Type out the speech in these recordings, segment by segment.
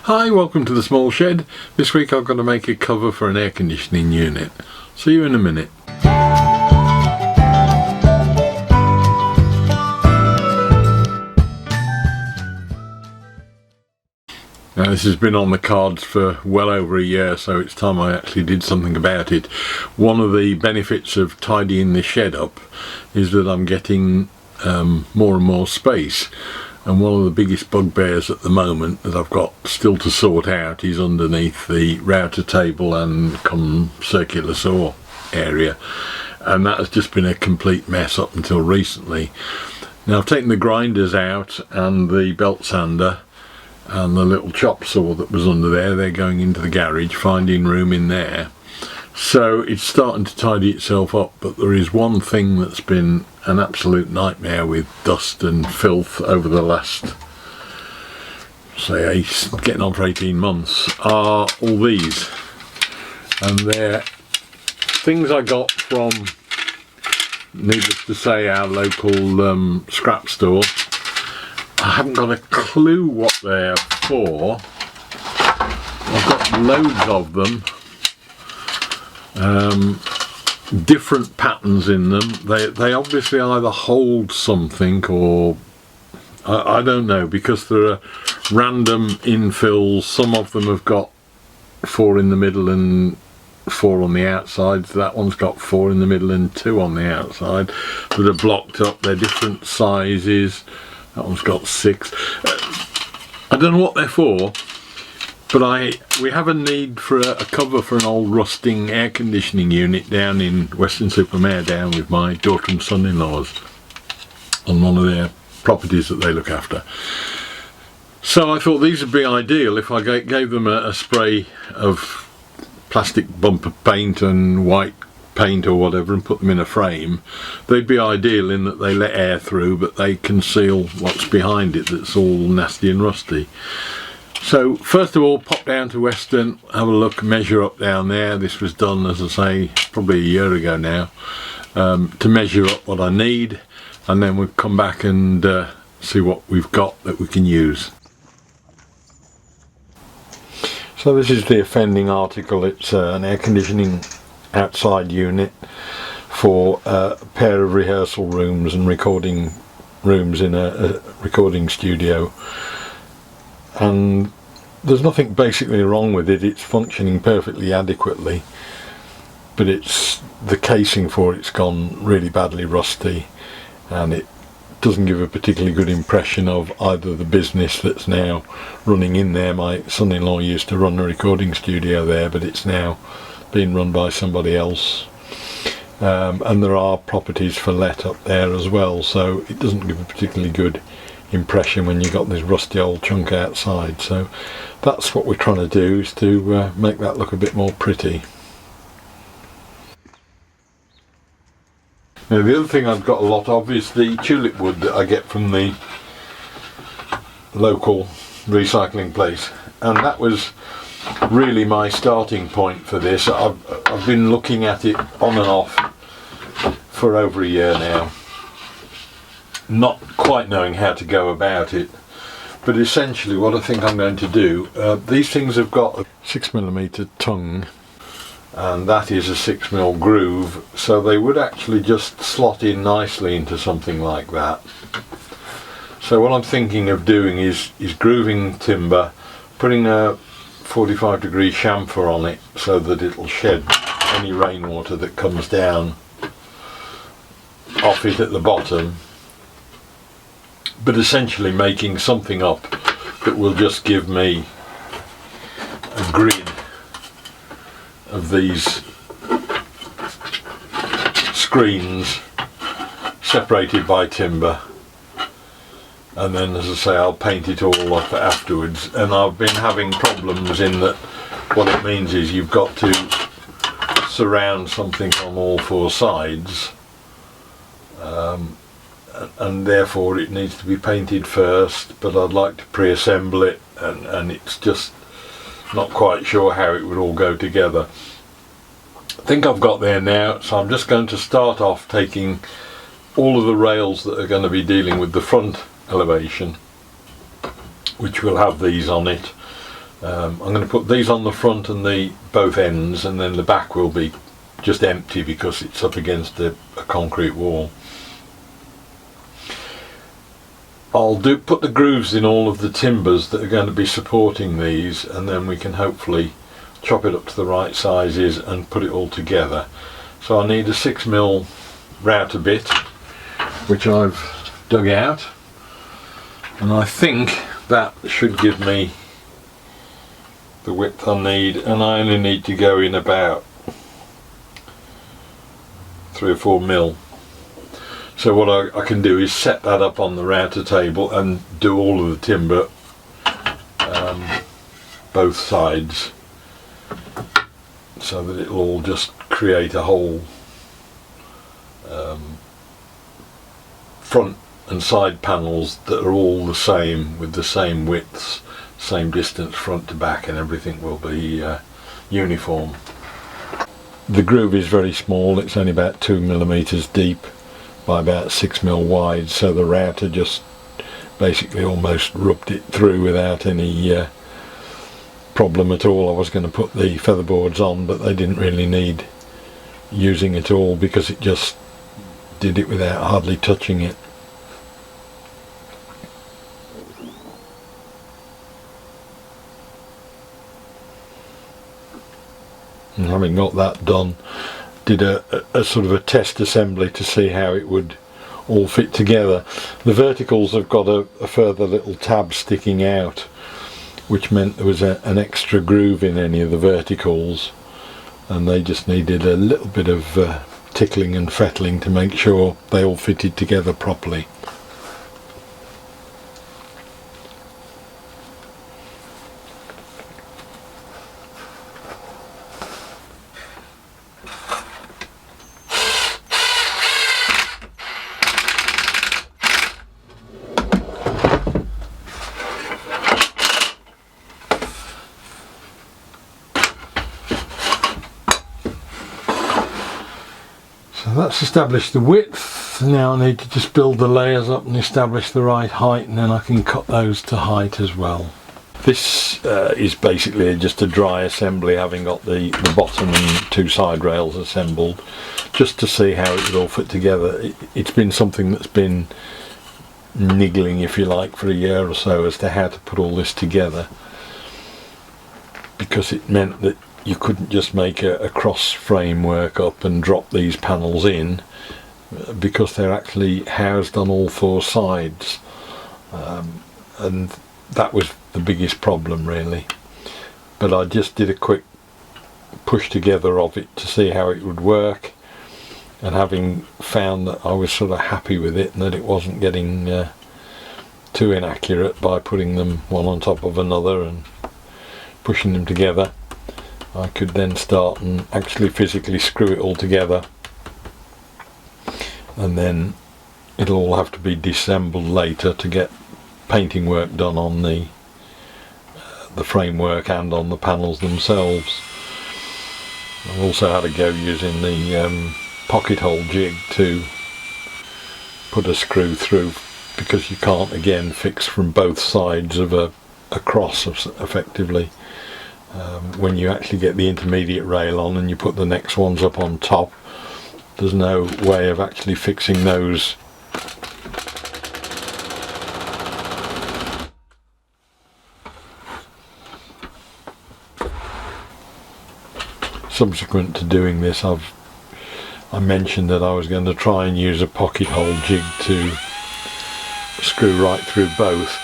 Hi, welcome to the small shed. This week I've got to make a cover for an air conditioning unit. See you in a minute. Now this has been on the cards for well over a year, so it's time I actually did something about it. One of the benefits of tidying the shed up is that I'm getting more and more space. And one of the biggest bugbears at the moment that I've got still to sort out is underneath the router table and circular saw area, and that has just been a complete mess up until recently. Now I've taken the grinders out and the belt sander and the little chop saw that was under there. They're going into the garage, finding room in there. So it's starting to tidy itself up, but there is one thing that's been an absolute nightmare with dust and filth over the last, say, getting on for 18 months, are all these. And they're things I got from, needless to say, our local scrap store. I haven't got a clue what they're for. I've got loads of them. Different patterns in them. They obviously either hold something or I don't know, because there are random infills. Some of them have got 4 in the middle and 4 on the outside. So that one's got 4 in the middle and 2 on the outside that are blocked up. They're different sizes. That one's got 6. I don't know what they're for. But we have a need for a cover for an old rusting air conditioning unit down in Weston-super-Mare, down with my daughter and son-in-laws on one of their properties that they look after. So I thought these would be ideal if I gave them a spray of plastic bumper paint and white paint or whatever and put them in a frame. They'd be ideal in that they let air through, but they conceal what's behind it that's all nasty and rusty. So first of all, pop down to Weston, have a look, measure up down there. This was done, as I say, probably a year ago now, to measure up what I need, and then we'll come back and see what we've got that we can use. So this is the offending article. It's an air conditioning outside unit for a pair of rehearsal rooms and recording rooms in a recording studio. And there's nothing basically wrong with it. It's functioning perfectly adequately, but it's the casing for it's gone really badly rusty, and it doesn't give a particularly good impression of either the business that's now running in there. My son-in-law used to run a recording studio there, but it's now being run by somebody else, and there are properties for let up there as well, so it doesn't give a particularly good impression when you've got this rusty old chunk outside. So that's what we're trying to do, is to make that look a bit more pretty. Now the other thing I've got a lot of is the tulip wood that I get from the local recycling place, and that was really my starting point for this. I've been looking at it on and off for over a year now, not quite knowing how to go about it, but essentially what I think I'm going to do, these things have got a 6mm tongue, and that is a 6mm groove, so they would actually just slot in nicely into something like that. So what I'm thinking of doing is grooving timber, putting a 45-degree chamfer on it so that it'll shed any rainwater that comes down off it at the bottom, but essentially making something up that will just give me a grid of these screens separated by timber, and then, as I say, I'll paint it all up afterwards. And I've been having problems in that what it means is you've got to surround something on all 4 sides, and therefore it needs to be painted first, but I'd like to pre-assemble it, and it's just not quite sure how it would all go together. I think I've got there now, so I'm just going to start off taking all of the rails that are going to be dealing with the front elevation, which will have these on it, I'm going to put these on the front and the both ends, and then the back will be just empty because it's up against a concrete wall. I'll put the grooves in all of the timbers that are going to be supporting these, and then we can hopefully chop it up to the right sizes and put it all together. So I need a 6mm router bit, which I've dug out, and I think that should give me the width I need, and I only need to go in about 3 or 4 mil. So what I can do is set that up on the router table and do all of the timber, both sides, so that it'll all just create a whole front and side panels that are all the same, with the same widths, same distance front to back, and everything will be uniform. The groove is very small, it's only about 2mm deep by about 6mm wide, so the router just basically almost rubbed it through without any problem at all. I was going to put the featherboards on, but they didn't really need using at all because it just did it without hardly touching it. And having got that done, did a sort of a test assembly to see how it would all fit together. The verticals have got a further little tab sticking out, which meant there was an extra groove in any of the verticals, and they just needed a little bit of tickling and fettling to make sure they all fitted together properly. So that's established the width. Now I need to just build the layers up and establish the right height, and then I can cut those to height as well. This is basically just a dry assembly, having got the bottom and 2 side rails assembled, just to see how it would all fit together. It's been something that's been niggling, if you like, for a year or so as to how to put all this together, because it meant that you couldn't just make a cross framework up and drop these panels in, because they're actually housed on all 4 sides, and that was the biggest problem really. But I just did a quick push together of it to see how it would work, and having found that I was sort of happy with it and that it wasn't getting too inaccurate by putting them one on top of another and pushing them together, I could then start and actually physically screw it all together, and then it'll all have to be disassembled later to get painting work done on the framework and on the panels themselves. I've also had to go using the pocket hole jig to put a screw through, because you can't again fix from both sides of a cross effectively. When you actually get the intermediate rail on and you put the next ones up on top, there's no way of actually fixing those. Subsequent to doing this, I mentioned that I was going to try and use a pocket hole jig to screw right through both.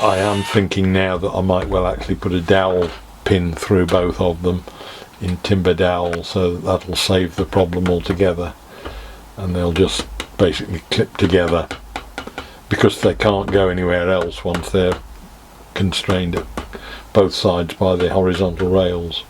I am thinking now that I might well actually put a dowel pin through both of them in timber dowel, so that'll save the problem altogether, and they'll just basically clip together, because they can't go anywhere else once they're constrained at both sides by the horizontal rails.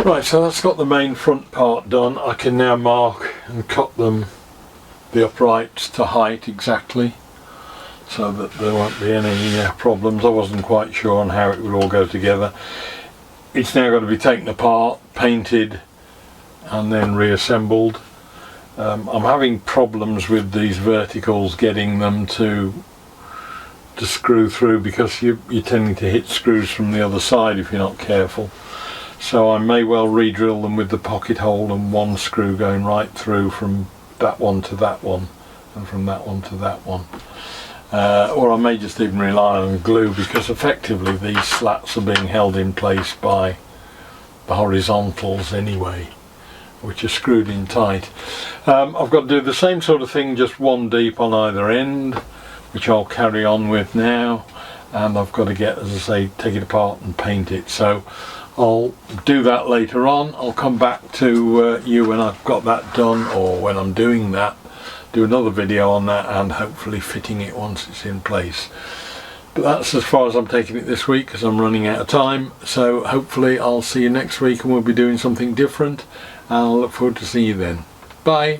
Right, so that's got the main front part done. I can now mark and cut them, the uprights to height exactly, so that there won't be any problems. I wasn't quite sure on how it would all go together. It's now got to be taken apart, painted and then reassembled. I'm having problems with these verticals, getting them to screw through, because you're tending to hit screws from the other side if you're not careful. So I may well re-drill them with the pocket hole and one screw going right through from that one to that one and from that one to that one. Or I may just even rely on glue, because effectively these slats are being held in place by the horizontals anyway, which are screwed in tight. I've got to do the same sort of thing, just one deep on either end, which I'll carry on with now, and I've got to get, as I say, take it apart and paint it. So I'll do that later on. I'll come back to you when I've got that done, or when I'm doing that, do another video on that, and hopefully fitting it once it's in place. But that's as far as I'm taking it this week, because I'm running out of time. So hopefully I'll see you next week and we'll be doing something different, and I'll look forward to seeing you then. Bye.